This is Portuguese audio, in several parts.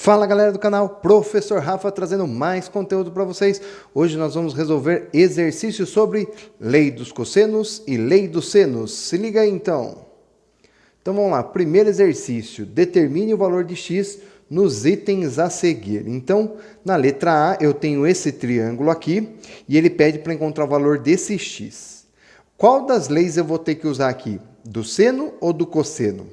Fala galera do canal, Professor Rafa trazendo mais conteúdo para vocês. Hoje nós vamos resolver exercícios sobre lei dos cossenos e lei dos senos. Se liga aí então. Então vamos lá, primeiro exercício, determine o valor de x nos itens a seguir. Então, na letra A eu tenho esse triângulo aqui e ele pede para encontrar o valor desse x. Qual das leis eu vou ter que usar aqui? Do seno ou do cosseno?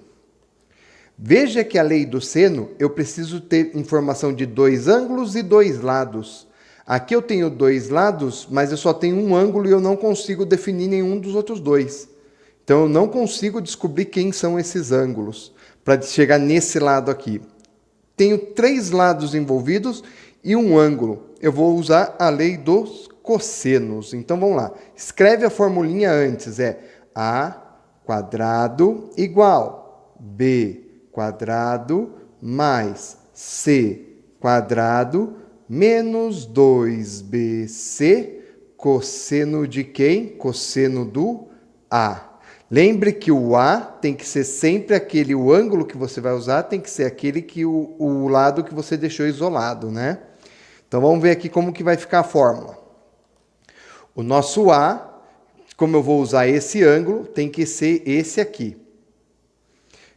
Veja que a lei do seno, eu preciso ter informação de dois ângulos e dois lados. Aqui eu tenho dois lados, mas eu só tenho um ângulo e eu não consigo definir nenhum dos outros dois. Então, eu não consigo descobrir quem são esses ângulos para chegar nesse lado aqui. Tenho três lados envolvidos e um ângulo. Eu vou usar a lei dos cossenos. Então, vamos lá. Escreve a formulinha antes. É A quadrado igual B quadrado mais C quadrado menos 2BC, cosseno de quem? Cosseno do A. Lembre que o A tem que ser sempre aquele, o ângulo que você vai usar tem que ser aquele que o lado que você deixou isolado, né? Então vamos ver aqui como que vai ficar a fórmula. O nosso A, como eu vou usar esse ângulo, tem que ser esse aqui.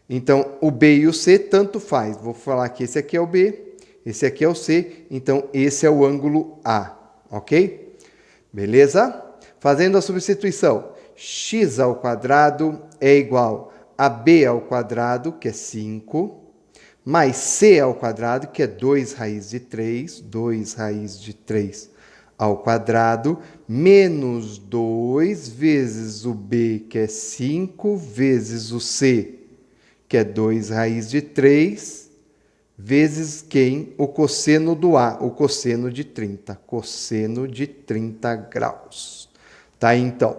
Então, o B e o C tanto faz. Vou falar que esse aqui é o B, esse aqui é o C, então esse é o ângulo A, ok? Beleza? Fazendo a substituição, x ao quadrado é igual a B ao quadrado, que é 5, mais C ao quadrado, que é 2 raiz de 3, 2 raiz de 3 ao quadrado, menos 2 vezes o B, que é 5, vezes o C, que é 2 raiz de 3, vezes quem? O cosseno do A, o cosseno de 30. Cosseno de 30 graus. Tá aí, então.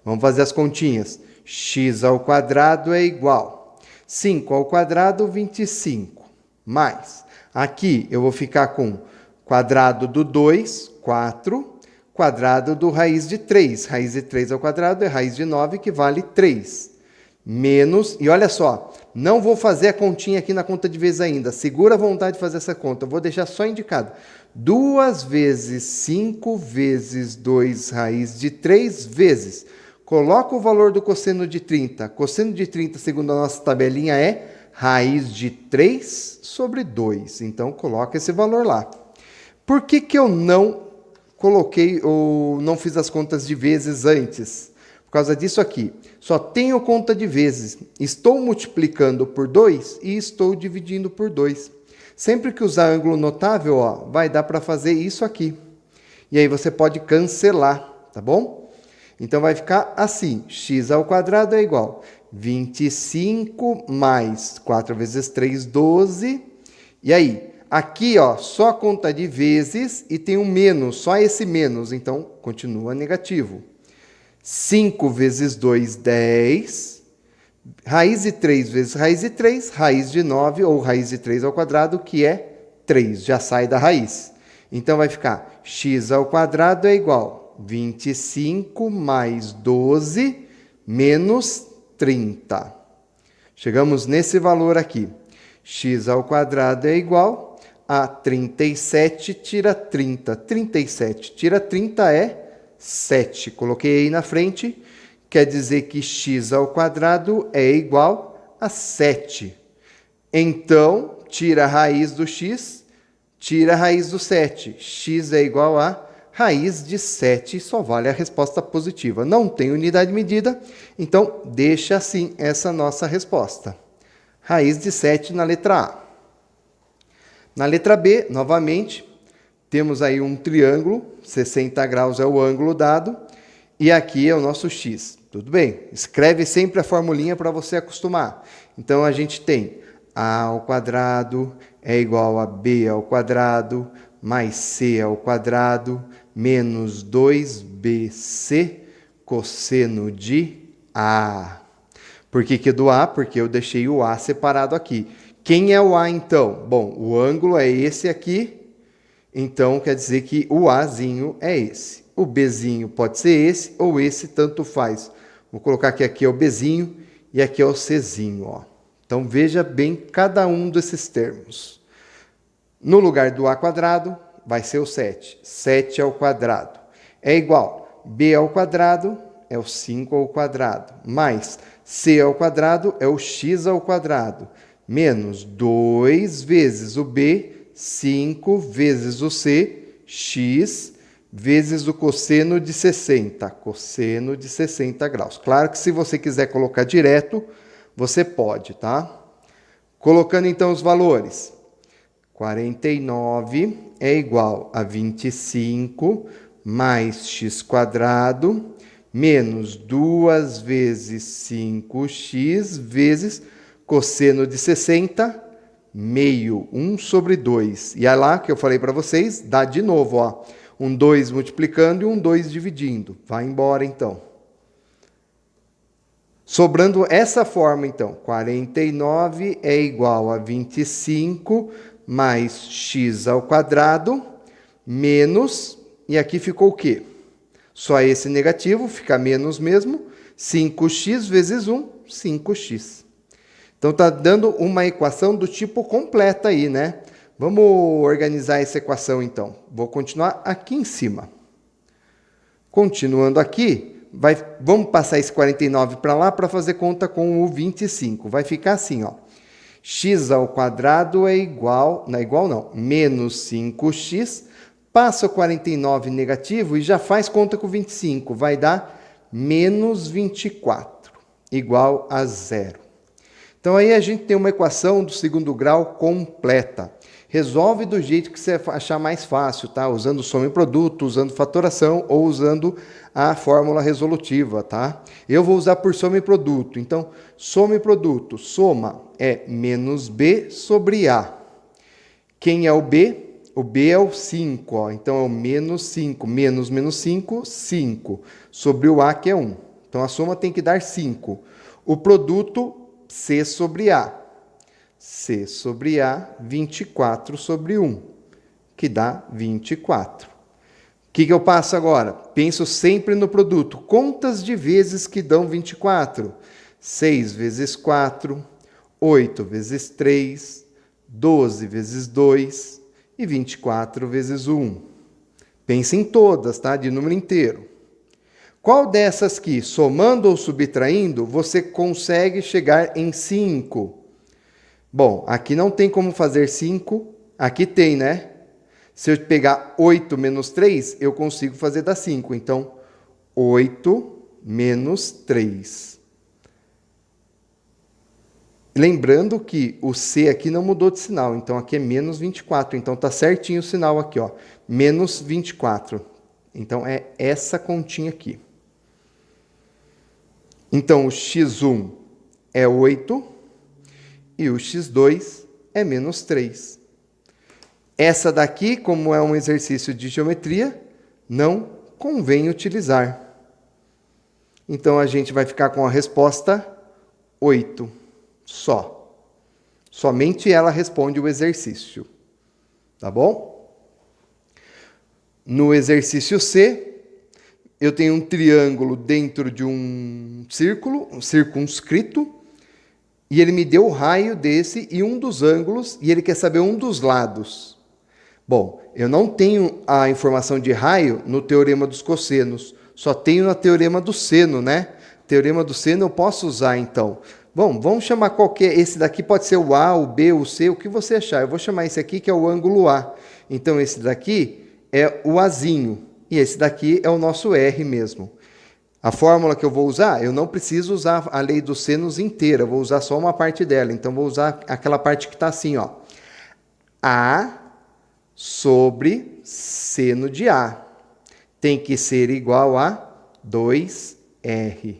Vamos fazer as continhas. X ao quadrado é igual. 5 ao quadrado, 25. Mais. Aqui eu vou ficar com quadrado do 2, 4. Quadrado do raiz de 3. Raiz de 3 ao quadrado é raiz de 9, que vale 3. Menos, e olha só, não vou fazer a continha aqui na conta de vezes ainda. Segura a vontade de fazer essa conta. Eu vou deixar só indicado. 2 vezes 5 vezes 2 raiz de 3 vezes. Coloca o valor do cosseno de 30. Cosseno de 30, segundo a nossa tabelinha, é raiz de 3 sobre 2. Então, coloca esse valor lá. Por que que eu não coloquei ou não fiz as contas de vezes antes? Por causa disso aqui, só tenho conta de vezes. Estou multiplicando por 2 e estou dividindo por 2. Sempre que usar ângulo notável, ó, vai dar para fazer isso aqui. E aí você pode cancelar, tá bom? Então vai ficar assim, x ao quadrado é igual a 25 mais 4 vezes 3, 12. E aí, aqui ó, só conta de vezes e tem um menos, só esse menos, então continua negativo. 5 vezes 2, 10. Raiz de 3 vezes raiz de 3, raiz de 9, ou raiz de 3 ao quadrado, que é 3. Já sai da raiz. Então, vai ficar x ao quadrado é igual a 25 mais 12 menos 30. Chegamos nesse valor aqui. X ao quadrado é igual a 37 tira 30. 37 tira 30 é 7. Coloquei aí na frente, quer dizer que x ao quadrado é igual a 7. Então, tira a raiz do x, tira a raiz do 7. X é igual a raiz de 7, só vale a resposta positiva. Não tem unidade medida, então deixa assim essa nossa resposta. Raiz de 7 na letra A. Na letra B, novamente, temos aí um triângulo, 60 graus é o ângulo dado, e aqui é o nosso x. Tudo bem, escreve sempre a formulinha para você acostumar. Então, a gente tem a ao quadrado é igual a b ao quadrado, mais c ao quadrado, menos 2bc, cosseno de a. Por que que do a? Porque eu deixei o a separado aqui. Quem é o a, então? Bom, o ângulo é esse aqui. Então, quer dizer que o Azinho é esse. O Bzinho pode ser esse ou esse, tanto faz. Vou colocar que aqui é o Bzinho e aqui é o Czinho. Ó. Então, veja bem cada um desses termos. No lugar do a quadrado, vai ser o 7. 7 ao quadrado é igual b ao quadrado, é o 5 ao quadrado, mais c ao quadrado é o x ao quadrado, menos 2 vezes o b, 5 vezes o c, x, vezes o cosseno de 60. Cosseno de 60 graus. Claro que se você quiser colocar direto, você pode, tá? Colocando então os valores. 49 é igual a 25 mais x quadrado menos 2 vezes 5x vezes cosseno de 60, meio, 1 sobre 2. E é lá que eu falei para vocês, dá de novo, ó, um 2 multiplicando e um 2 dividindo. Vai embora, então. Sobrando essa forma, então, 49 é igual a 25 mais x ao quadrado, menos, e aqui ficou o quê? Só esse negativo, fica menos mesmo, 5x vezes 1, 5x. Então, está dando uma equação do tipo completa aí, né? Vamos organizar essa equação, então. Vou continuar aqui em cima. Continuando aqui, vamos passar esse 49 para lá para fazer conta com o 25. Vai ficar assim, ó. X ao quadrado é igual, não é igual não, menos 5x, passa o 49 negativo e já faz conta com o 25, vai dar menos 24, igual a zero. Então aí a gente tem uma equação do segundo grau completa. Resolve do jeito que você achar mais fácil, tá? Usando soma e produto, usando fatoração ou usando a fórmula resolutiva, tá? Eu vou usar por soma e produto. Então, soma e produto. Soma é menos b sobre a. Quem é o b? O b é o 5, ó. Então é o menos 5. Menos 5, 5. Sobre o a, que é 1. Então a soma tem que dar 5. O produto, c sobre a. C sobre A, 24 sobre 1, que dá 24. O que eu passo agora? Penso sempre no produto. Contas de vezes que dão 24. 6 vezes 4, 8 vezes 3, 12 vezes 2 e 24 vezes 1. Pense em todas, tá? De número inteiro. Qual dessas aqui, somando ou subtraindo, você consegue chegar em 5? Bom, aqui não tem como fazer 5, aqui tem, né? Se eu pegar 8 menos 3, eu consigo fazer dar 5. Então, 8 menos 3. Lembrando que o C aqui não mudou de sinal, então aqui é menos 24. Então, está certinho o sinal aqui, ó, menos 24. Então, é essa continha aqui. Então, o x1 é 8. E o x2 é menos 3. Essa daqui, como é um exercício de geometria, não convém utilizar. Então, a gente vai ficar com a resposta 8 só. Somente ela responde o exercício. Tá bom? No exercício C, eu tenho um triângulo dentro de um círculo, um circunscrito, e ele me deu o raio desse e um dos ângulos, e ele quer saber um dos lados. Bom, eu não tenho a informação de raio no teorema dos cossenos, só tenho no teorema do seno, né? Teorema do seno eu posso usar, então. Bom, vamos chamar qualquer, esse daqui pode ser o A, o B, o C, o que você achar. Eu vou chamar esse aqui que é o ângulo A. Então, esse daqui é o Azinho, e esse daqui é o nosso R mesmo. A fórmula que eu vou usar, eu não preciso usar a lei dos senos inteira, eu vou usar só uma parte dela. Então, vou usar aquela parte que está assim, ó. A sobre seno de A tem que ser igual a 2R.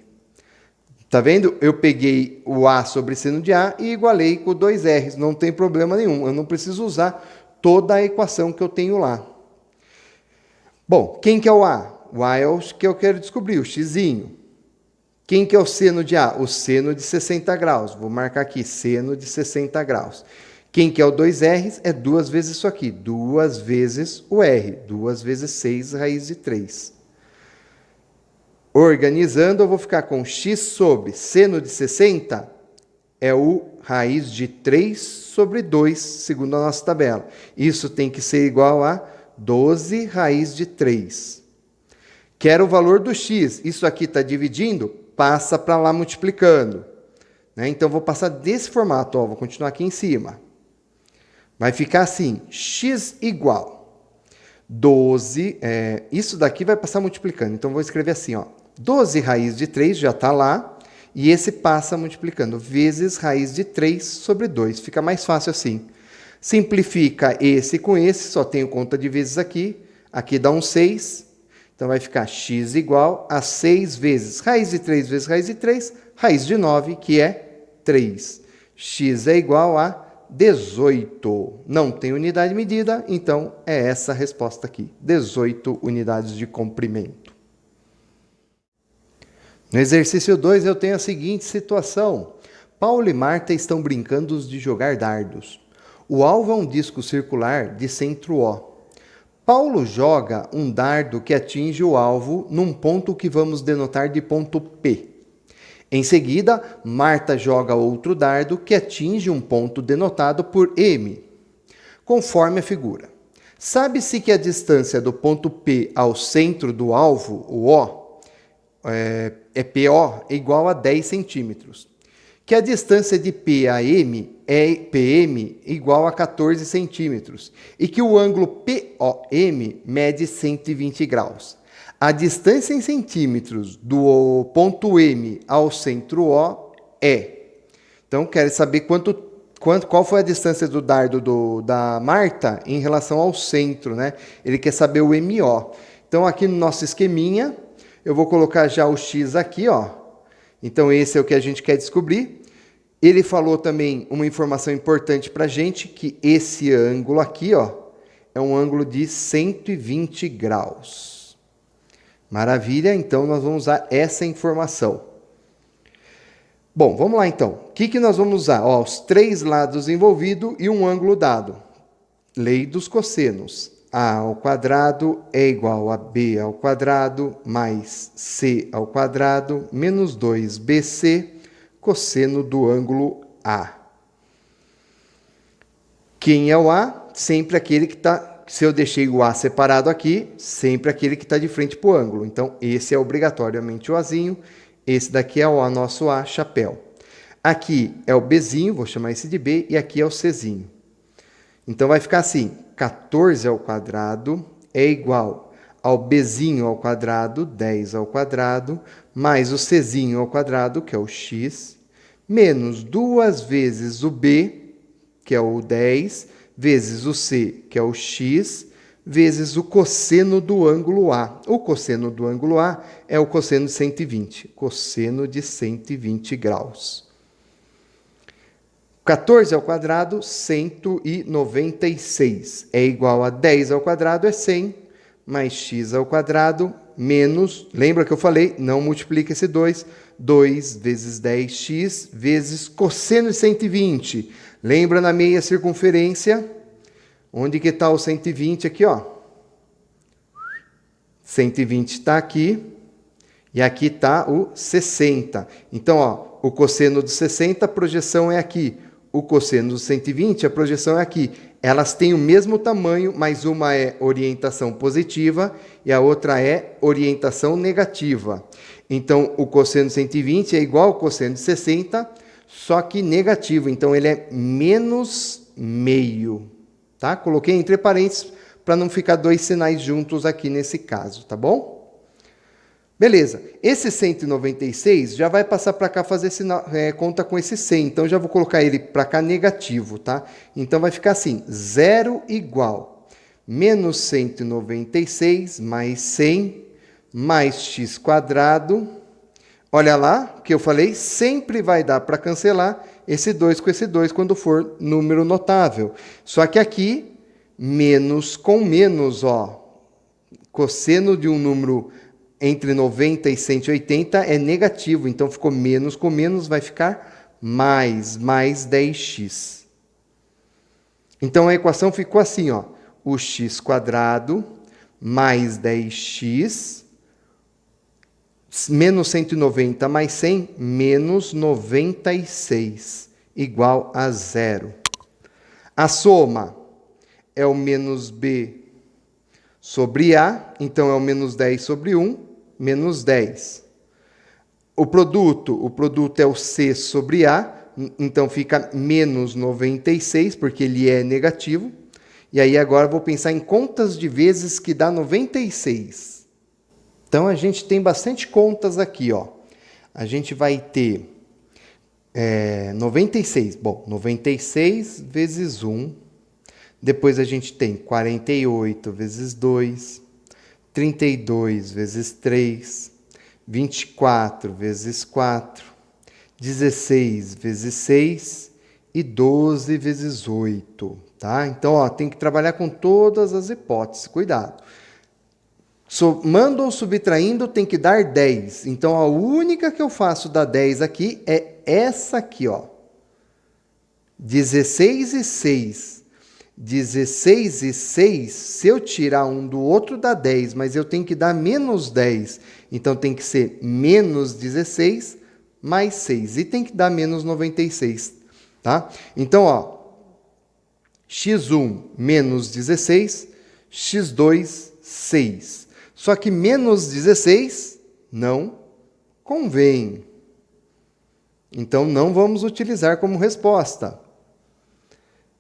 Tá vendo? Eu peguei o A sobre seno de A e igualei com 2R. Não tem problema nenhum, eu não preciso usar toda a equação que eu tenho lá. Bom, quem que é o A? O A é o que eu quero descobrir, o xzinho. Quem que é o seno de A? O seno de 60 graus. Vou marcar aqui, seno de 60 graus. Quem que é o 2R? É 2 vezes isso aqui, 2 vezes o R. 2 vezes 6 raiz de 3. Organizando, eu vou ficar com x sobre seno de 60, é o raiz de 3 sobre 2, segundo a nossa tabela. Isso tem que ser igual a 12 raiz de 3. Quero o valor do x. Isso aqui está dividindo, passa para lá multiplicando. Né? Então, vou passar desse formato. Ó, vou continuar aqui em cima. Vai ficar assim, x igual 12, isso daqui vai passar multiplicando. Então, vou escrever assim, ó, 12 raiz de 3 já está lá, e esse passa multiplicando, vezes raiz de 3 sobre 2. Fica mais fácil assim. Simplifica esse com esse, só tenho conta de vezes aqui. Aqui dá um 6, então vai ficar x igual a 6 vezes raiz de 3 vezes raiz de 3, raiz de 9, que é 3. X é igual a 18. Não tem unidade de medida, então é essa a resposta aqui. 18 unidades de comprimento. No exercício 2 eu tenho a seguinte situação. Paulo e Marta estão brincando de jogar dardos. O alvo é um disco circular de centro O. Paulo joga um dardo que atinge o alvo num ponto que vamos denotar de ponto P. Em seguida, Marta joga outro dardo que atinge um ponto denotado por M, conforme a figura. Sabe-se que a distância do ponto P ao centro do alvo, o O, PO, é igual a 10 centímetros. Que a distância de P a M é PM igual a 14 centímetros. E que o ângulo POM mede 120 graus. A distância em centímetros do ponto M ao centro O é. Então, quero saber qual foi a distância do dardo da Marta em relação ao centro, né? Ele quer saber o MO. Então, aqui no nosso esqueminha, eu vou colocar já o X aqui, ó. Então, esse é o que a gente quer descobrir. Ele falou também uma informação importante para a gente, que esse ângulo aqui, ó, é um ângulo de 120 graus. Maravilha, então nós vamos usar essa informação. Bom, vamos lá então. O que nós vamos usar? Ó, os 3 lados envolvidos e um ângulo dado. Lei dos cossenos. A ao quadrado é igual a B ao quadrado mais C ao quadrado menos 2BC, cosseno do ângulo A. Quem é o A? Sempre aquele que está... Se eu deixei o A separado aqui, sempre aquele que está de frente para o ângulo. Então, esse é obrigatoriamente o Azinho. Esse daqui é o nosso A, chapéu. Aqui é o Bzinho, vou chamar esse de B, e aqui é o Czinho. Então, vai ficar assim, 14 ao quadrado é igual ao Bzinho ao quadrado, 10 ao quadrado, mais o Czinho ao quadrado, que é o X, menos 2 vezes o B, que é o 10, vezes o C, que é o X, vezes o cosseno do ângulo A. O cosseno do ângulo A é o cosseno de 120. Cosseno de 120 graus. 14 ao quadrado, 196. É igual a 10 ao quadrado, é 100, mais x ao quadrado, menos... Lembra que eu falei? Não multiplica esse 2. 2 vezes 10x, vezes cosseno de 120. Lembra na meia circunferência? Onde que está o 120 aqui, ó? 120 está aqui. E aqui está o 60. Então, ó, o cosseno do 60, a projeção é aqui. O cosseno do 120, a projeção é aqui. Elas têm o mesmo tamanho, mas uma é orientação positiva e a outra é orientação negativa. Então, o cosseno de 120 é igual ao cosseno de 60, só que negativo. Então, ele é menos meio. Tá? Coloquei entre parênteses para não ficar 2 sinais juntos aqui nesse caso, tá bom? Beleza. Esse 196 já vai passar para cá fazer conta com esse 100. Então, já vou colocar ele para cá negativo, tá? Então, vai ficar assim, 0 igual menos 196 mais 100 mais x quadrado. Olha lá, o que eu falei, sempre vai dar para cancelar esse 2 com esse 2 quando for número notável. Só que aqui, menos com menos, ó, cosseno de um número entre 90 e 180 é negativo, então ficou menos com menos, vai ficar mais 10x. Então a equação ficou assim, ó, o x quadrado mais 10x menos 190 mais 100, menos 96. igual a 0. A soma é o menos b sobre a, então é o menos 10 sobre 1, menos 10. O produto é o c sobre a, então fica menos 96, porque ele é negativo. E aí agora eu vou pensar em contas de vezes que dá 96. Então a gente tem bastante contas aqui, ó. A gente vai ter 96. Bom, 96 vezes 1. Depois a gente tem 48 vezes 2. 32 vezes 3. 24 vezes 4. 16 vezes 6. E 12 vezes 8. Tá? Então, ó, tem que trabalhar com todas as hipóteses. Cuidado. Somando ou subtraindo tem que dar 10. Então, a única que eu faço da 10 aqui é essa aqui, ó. 16 e 6. 16 e 6, se eu tirar um do outro dá 10, mas eu tenho que dar menos 10. Então, tem que ser menos 16 mais 6. E tem que dar menos 96. Tá? Então, ó, x1 menos 16, x2, 6. Só que menos 16 não convém. Então, não vamos utilizar como resposta.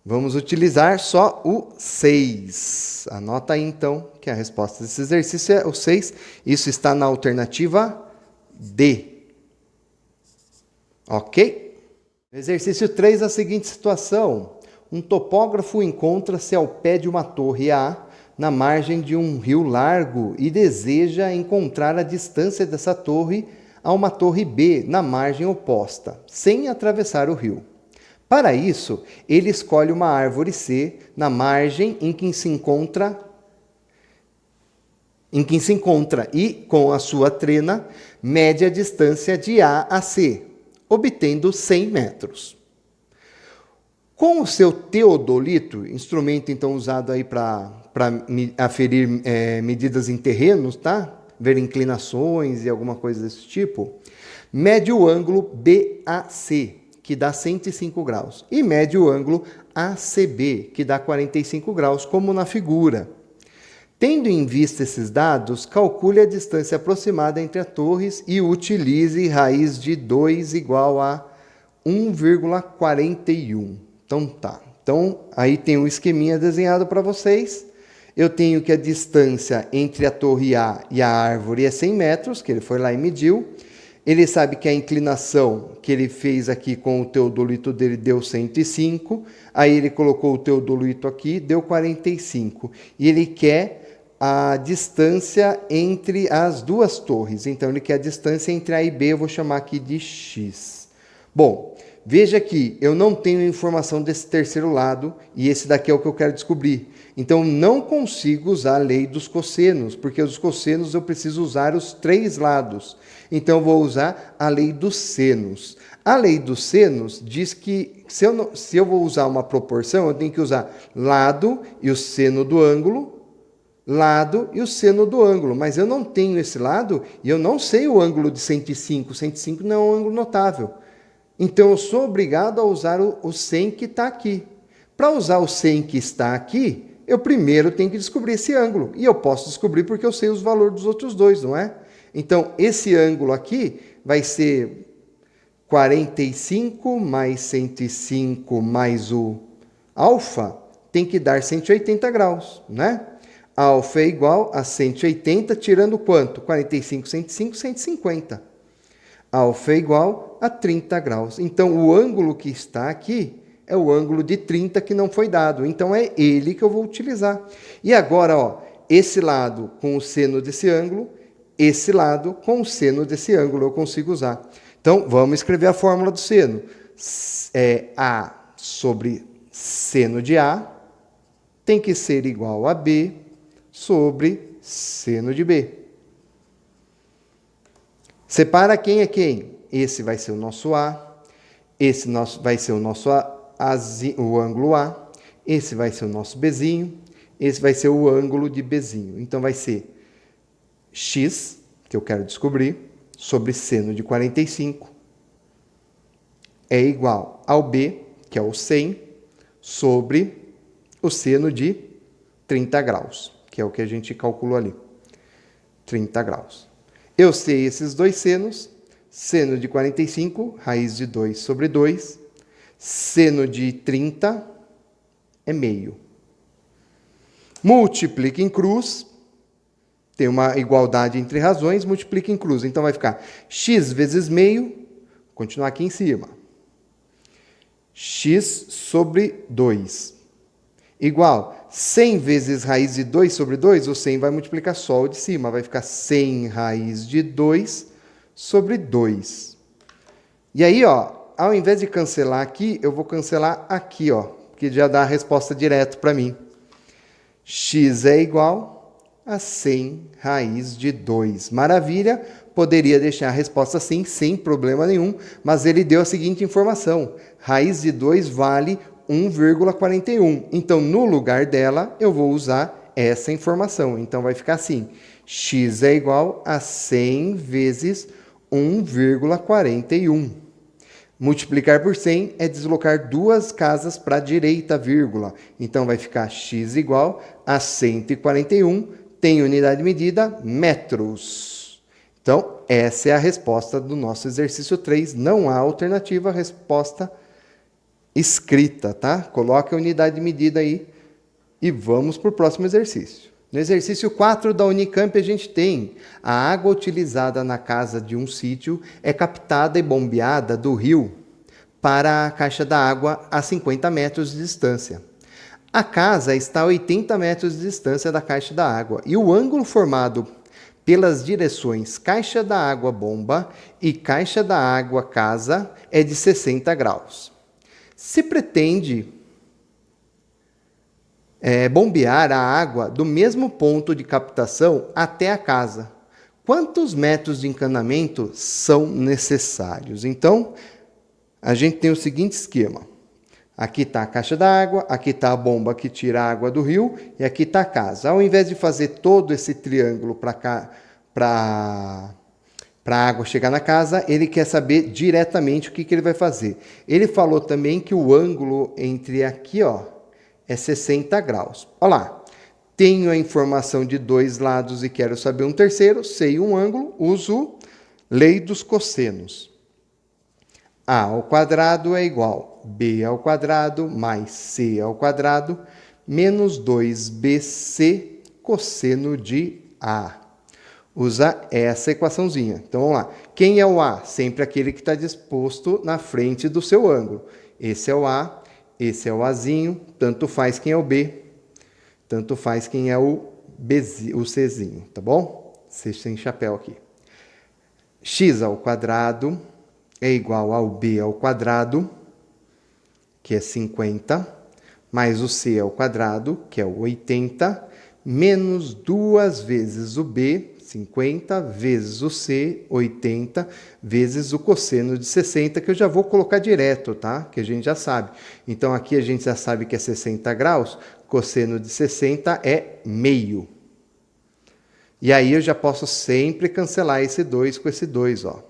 Vamos utilizar só o 6. Anota aí, então, que a resposta desse exercício é o 6. Isso está na alternativa D. Ok? Exercício 3, a seguinte situação. Um topógrafo encontra-se ao pé de uma torre A, na margem de um rio largo, e deseja encontrar a distância dessa torre a uma torre B, na margem oposta, sem atravessar o rio. Para isso, ele escolhe uma árvore C na margem em que se encontra e, com a sua trena, mede a distância de A a C, obtendo 100 metros. Com o seu teodolito, instrumento então usado aí para aferir medidas em terrenos, tá? Ver inclinações e alguma coisa desse tipo, mede o ângulo BAC, que dá 105 graus, e mede o ângulo ACB, que dá 45 graus, como na figura. Tendo em vista esses dados, calcule a distância aproximada entre as torres e utilize raiz de 2 igual a 1,41. Então tá. Então aí tem um esqueminha desenhado para vocês. Eu tenho que a distância entre a torre A e a árvore é 100 metros, que ele foi lá e mediu. Ele sabe que a inclinação que ele fez aqui com o teodolito dele deu 105. Aí ele colocou o teodolito aqui, deu 45. E ele quer a distância entre as duas torres. Então, ele quer a distância entre A e B, eu vou chamar aqui de X. Bom, veja que eu não tenho informação desse terceiro lado, e esse daqui é o que eu quero descobrir. Então, não consigo usar a lei dos cossenos, porque os cossenos eu preciso usar os 3 lados. Então, eu vou usar a lei dos senos. A lei dos senos diz que, se eu vou usar uma proporção, eu tenho que usar lado e o seno do ângulo, lado e o seno do ângulo. Mas eu não tenho esse lado e eu não sei o ângulo de 105. 105 não é um ângulo notável. Então, eu sou obrigado a usar o 100 que está aqui. Para usar o 100 que está aqui, eu primeiro tenho que descobrir esse ângulo. E eu posso descobrir porque eu sei os valores dos outros dois, não é? Então, esse ângulo aqui vai ser 45 mais 105 mais o alfa, tem que dar 180 graus, né? Alfa é igual a 180, tirando quanto? 45, 105, 150. Alfa é igual a 30 graus. Então, o ângulo que está aqui é o ângulo de 30 que não foi dado. Então, é ele que eu vou utilizar. E agora, ó, esse lado com o seno desse ângulo, esse lado com o seno desse ângulo eu consigo usar. Então, vamos escrever a fórmula do seno. A sobre seno de A tem que ser igual a B sobre seno de B. Separa quem é quem? Esse vai ser o nosso A, esse vai ser o nosso o ângulo A, esse vai ser o nosso Bzinho, esse vai ser o ângulo de Bzinho. Então, vai ser X, que eu quero descobrir, sobre seno de 45, é igual ao B, que é o 100, sobre o seno de 30 graus, que é o que a gente calculou ali. 30 graus. Eu sei esses dois senos, seno de 45, raiz de 2 sobre 2, seno de 30 é meio. Multiplica em cruz, tem uma igualdade entre razões, multiplica em cruz. Então vai ficar x vezes meio, continuar aqui em cima. X sobre 2. Igual 100 vezes raiz de 2 sobre 2, o 100 vai multiplicar só o de cima, vai ficar 100 raiz de 2 sobre 2. E aí, ó, ao invés de cancelar aqui, eu vou cancelar aqui, ó, que já dá a resposta direto para mim. X é igual a 100 raiz de 2. Maravilha, poderia deixar a resposta assim, sem problema nenhum, mas ele deu a seguinte informação. Raiz de 2 vale 1,41. Então, no lugar dela, eu vou usar essa informação. Então, vai ficar assim. X é igual a 100 vezes 1,41. Multiplicar por 100 é deslocar duas casas para a direita, vírgula. Então, vai ficar x igual a 141. Tem unidade de medida, metros. Então, essa é a resposta do nosso exercício 3. Não há alternativa, resposta escrita, tá? Coloque a unidade de medida aí e vamos para o próximo exercício. No exercício 4 da Unicamp, a gente tem a água utilizada na casa de um sítio é captada e bombeada do rio para a caixa da água a 50 metros de distância. A casa está a 80 metros de distância da caixa da água e o ângulo formado pelas direções caixa da água bomba e caixa da água casa é de 60 graus. Se pretende bombear a água do mesmo ponto de captação até a casa, quantos metros de encanamento são necessários? Então, a gente tem o seguinte esquema. Aqui está a caixa d'água, aqui está a bomba que tira a água do rio e aqui está a casa. Ao invés de fazer todo esse triângulo para a água chegar na casa, ele quer saber diretamente o que ele vai fazer. Ele falou também que o ângulo entre aqui, ó, é 60 graus. Olha lá, tenho a informação de dois lados e quero saber um terceiro, sei um ângulo, uso lei dos cossenos. A ao quadrado é igual a b ao quadrado mais c ao quadrado menos 2bc cosseno de a. Usa essa equaçãozinha. Então, vamos lá. Quem é o A? Sempre aquele que está disposto na frente do seu ângulo. Esse é o A, esse é o Azinho, tanto faz quem é o B, tanto faz quem é o Czinho, tá bom? C sem chapéu aqui. X ao quadrado é igual ao B ao quadrado, que é 50, mais o C ao quadrado, que é o 80, menos 2 vezes o B, 50, vezes o C, 80, vezes o cosseno de 60, que eu já vou colocar direto, tá? Que a gente já sabe. Então, aqui a gente já sabe que é 60 graus, cosseno de 60 é meio. E aí eu já posso sempre cancelar esse 2 com esse 2, ó.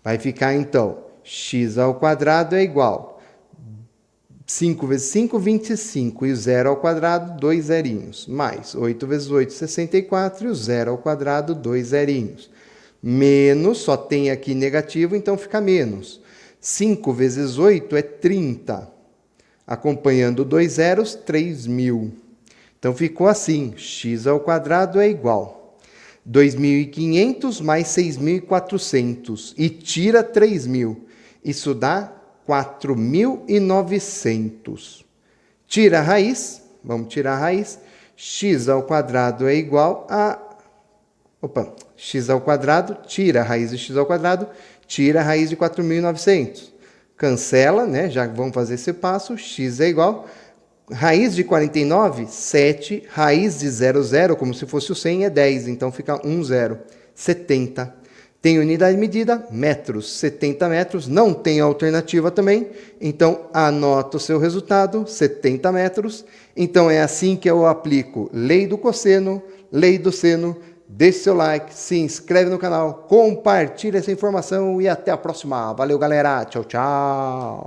Vai ficar, então, x ao quadrado é igual 5 vezes 5, 25, e o 0 ao quadrado, 2 zerinhos. Mais 8 vezes 8, 64, e o 0 ao quadrado, 2 zerinhos. Menos, só tem aqui negativo, então fica menos. 5 vezes 8 é 30. Acompanhando 2 zeros, 3.000. Então ficou assim, x ao quadrado é igual 2.500 mais 6.400, e tira 3.000. Isso dá 4.900. Tira a raiz, vamos tirar a raiz, x ao quadrado é igual a... x ao quadrado, tira a raiz de x ao quadrado, tira a raiz de 4.900. Cancela, né? Já vamos fazer esse passo, x é igual... Raiz de 49, 7, raiz de 00, como se fosse o 100, é 10, então fica 1, 0, 70. Tem unidade de medida, metros, 70 metros, não tem alternativa também, então anota o seu resultado, 70 metros. Então é assim que eu aplico lei do cosseno, lei do seno, deixe seu like, se inscreve no canal, compartilhe essa informação e até a próxima. Valeu, galera. Tchau, tchau.